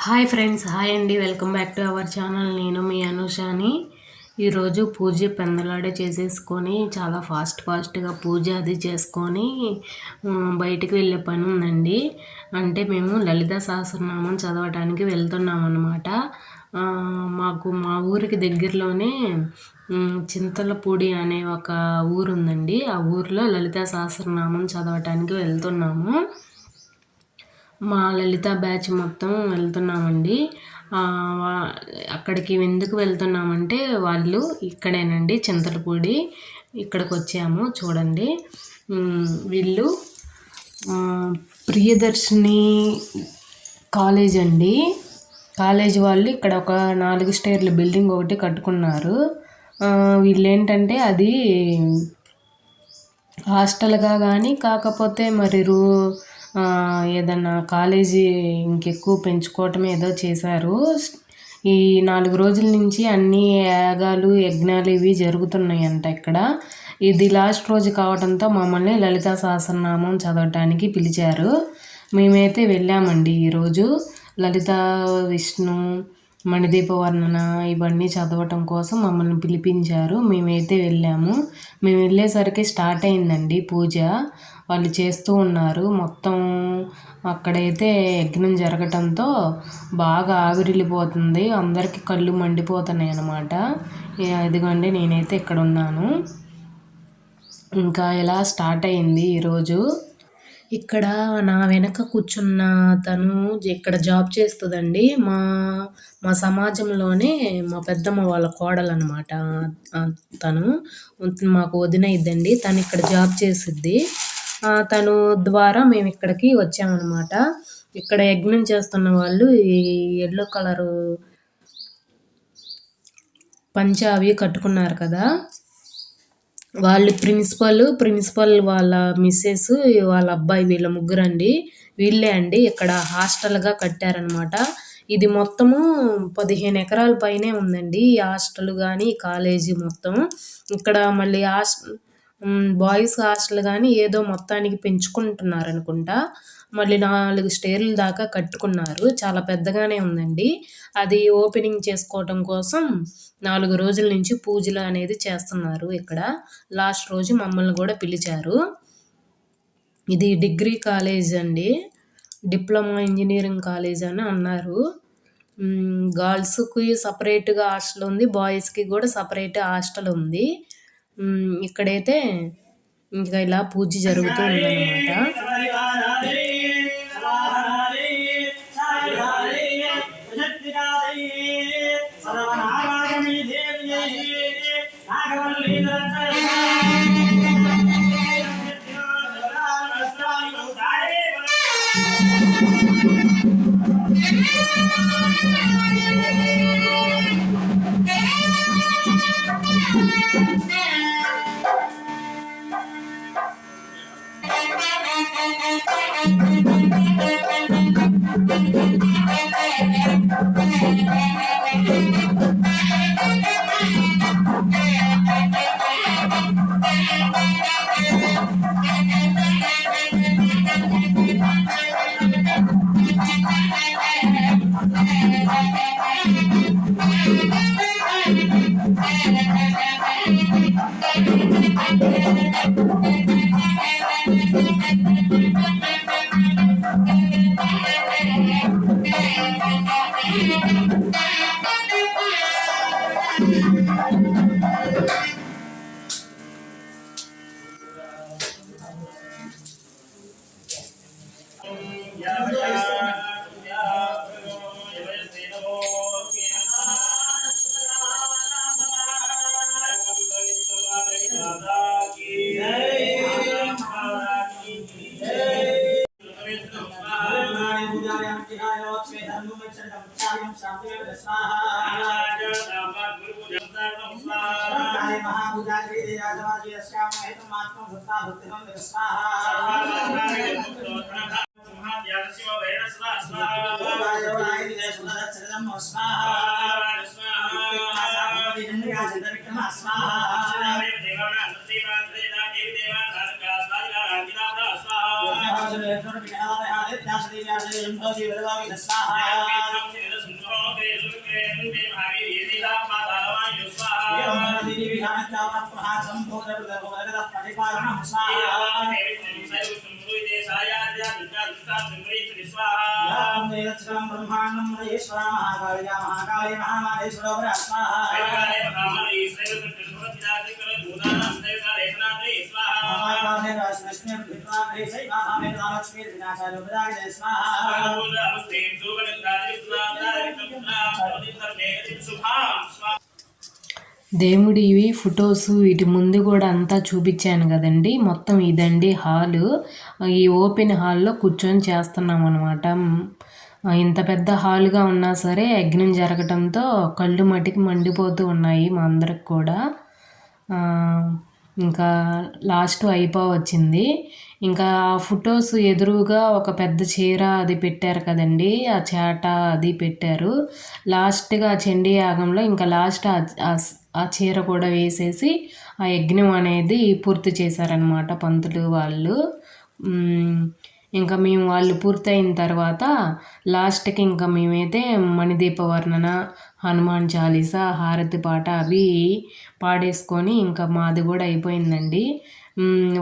Hi friends, hi అండి. Welcome back to our channel. నేను మీ అనుషాని. ఈరోజు పూజ పెందలాడే చేసేసుకొని చాలా ఫాస్ట్గా పూజ అది చేసుకొని బయటికి వెళ్ళే పని ఉందండి. అంటే మేము లలిత సహస్రనామం చదవటానికి వెళ్తున్నాం అన్నమాట. మాకు మా ఊరికి దగ్గరలోనే చింతలపూడి అనే ఒక ఊరు ఉందండి. ఆ ఊరిలో లలిత సహస్రనామం చదవటానికి వెళ్తున్నాము. మా లలిత బ్యాచ్ మొత్తం వెళ్తున్నామండి. అక్కడికి ఎందుకు వెళ్తున్నామంటే వాళ్ళు ఇక్కడేనండి, చింతలపూడి. ఇక్కడికి వచ్చాము చూడండి. వీళ్ళు ప్రియదర్శిని కాలేజ్ అండి. కాలేజ్ వాళ్ళు ఇక్కడ ఒక 4 స్టేర్ల బిల్డింగ్ ఒకటి కట్టుకున్నారు. వీళ్ళు ఏంటంటే అది హాస్టల్గా కానీ కాకపోతే మరి ఏదన్నా కాలేజీ ఇంకెక్కువ పెంచుకోవటం ఏదో చేశారు. ఈ 4 రోజుల నుంచి అన్ని యాగాలు యజ్ఞాలు ఇవి జరుగుతున్నాయంట ఇక్కడ. ఇది లాస్ట్ రోజు కావడంతో మమ్మల్ని లలితా సహస్రనామం చదవటానికి పిలిచారు. మేమైతే వెళ్ళామండి. ఈరోజు లలిత విష్ణు మణిదీప వర్ణన ఇవన్నీ చదవటం కోసం మమ్మల్ని పిలిపించారు. మేమైతే వెళ్ళాము. మేము వెళ్ళేసరికి స్టార్ట్ అయిందండి పూజ. వాళ్ళు చేస్తూ ఉన్నారు. మొత్తం అక్కడైతే యజ్ఞం జరగటంతో బాగా ఆవిరిల్లిపోతుంది. అందరికీ కళ్ళు మండిపోతున్నాయి అన్నమాట. ఇదిగోండి, నేనైతే ఇక్కడ ఉన్నాను. ఇంకా ఇలా స్టార్ట్ అయింది ఈరోజు. ఇక్కడ నా వెనక కూర్చున్న తను ఇక్కడ జాబ్ చేస్తుందండి. మా సమాజంలోనే మా పెద్దమ్మ వాళ్ళ కోడలు అనమాట. తను మాకు వదిన ఇద్దండి. తను ఇక్కడ జాబ్ చేసిద్ది. తను ద్వారా మేము ఇక్కడికి వచ్చామన్నమాట. ఇక్కడ యజ్ఞం చేస్తున్న వాళ్ళు ఈ ఎల్లో కలరు పంచ అవి కట్టుకున్నారు కదా, వాళ్ళు ప్రిన్సిపల్ వాళ్ళ మిస్సెస్, వాళ్ళ అబ్బాయి, వీళ్ళ ముగ్గురండి. వీళ్ళే అండి ఇక్కడ హాస్టల్గా కట్టారనమాట. ఇది మొత్తము 15 ఎకరాల పైనే ఉందండి ఈ హాస్టల్ కానీ కాలేజీ మొత్తం. ఇక్కడ మళ్ళీ బాయ్స్ హాస్టల్ కానీ ఏదో మొత్తానికి పెంచుకుంటున్నారు అనుకుంటా. మళ్ళీ 4 స్టేర్ల దాకా కట్టుకున్నారు. చాలా పెద్దగానే ఉందండి. అది ఓపెనింగ్ చేసుకోవటం కోసం 4 రోజుల నుంచి పూజలు అనేది చేస్తున్నారు ఇక్కడ. లాస్ట్ రోజు మమ్మల్ని కూడా పిలిచారు. ఇది డిగ్రీ కాలేజ్ అండి, డిప్లొమా ఇంజనీరింగ్ కాలేజ్ అని అన్నారు. గర్ల్స్కి సపరేట్గా హాస్టల్ ఉంది, బాయ్స్కి కూడా సపరేట్ హాస్టల్ ఉంది. ఇక్కడైతే ఇంకా ఇలా పూజ జరుగుతూ ఉందన్నమాట. దేవుడివి ఫొటోస్ వీటి ముందు కూడా అంతా చూపించాను కదండి. మొత్తం ఇదండి హాలు. ఈ ఓపెన్ హాల్లో కూర్చొని చేస్తున్నాం అనమాట. ఇంత పెద్ద హాల్గా ఉన్నా సరే యజ్ఞం జరగటంతో కళ్ళు మటికి మండిపోతూ ఉన్నాయి మా అందరికి కూడా. ఇంకా లాస్ట్ వచ్చింది. ఇంకా ఆ ఫొటోస్ ఎదురుగా ఒక పెద్ద చీర అది పెట్టారు కదండి, ఆ చేట అది పెట్టారు. లాస్ట్గా చండీ యాగంలో ఇంకా లాస్ట్ ఆ చీర కూడా వేసేసి ఆ యజ్ఞం అనేది పూర్తి చేశారనమాట పంతులు వాళ్ళు. ఇంకా మేము వాళ్ళు పూర్తయిన తర్వాత లాస్ట్కి ఇంకా మేమైతే మణిదీప వర్ణన, హనుమాన్ చాలీసా, హారతి పాట అవి పాడేసుకొని ఇంకా మాది కూడా అయిపోయిందండి.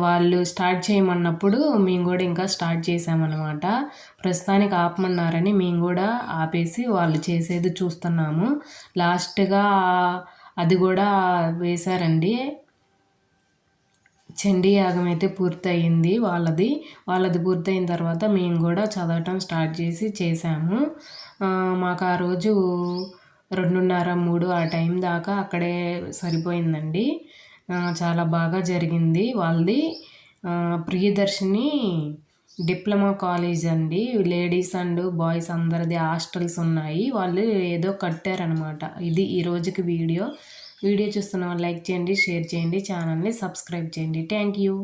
వాళ్ళు స్టార్ట్ చేయమన్నప్పుడు మేము కూడా ఇంకా స్టార్ట్ చేసామన్నమాట. ప్రస్తుతానికి ఆపమన్నారని మేము కూడా ఆపేసి వాళ్ళు చేసేది చూస్తున్నాము. లాస్ట్గా అది కూడా వేశారండి. చండీ యాగం అయితే పూర్తయింది వాళ్ళది పూర్తయిన తర్వాత మేము కూడా చదవటం స్టార్ట్ చేసాము. మాకు ఆ రోజు 2:30, 3 ఆ టైం దాకా అక్కడే సరిపోయిందండి. చాలా బాగా జరిగింది. వాళ్ళది ప్రియదర్శిని డిప్లొమా కాలేజ్ అండి. లేడీస్ అండ్ బాయ్స్ అందరిది హాస్టల్స్ ఉన్నాయి. వాళ్ళు ఏదో కట్టారనమాట. ఇది ఈ రోజుకి వీడియో చూస్తున్న వాళ్ళు లైక్ చేయండి, షేర్ చేయండి, ఛానల్ని సబ్స్క్రైబ్ చేయండి. Thank you.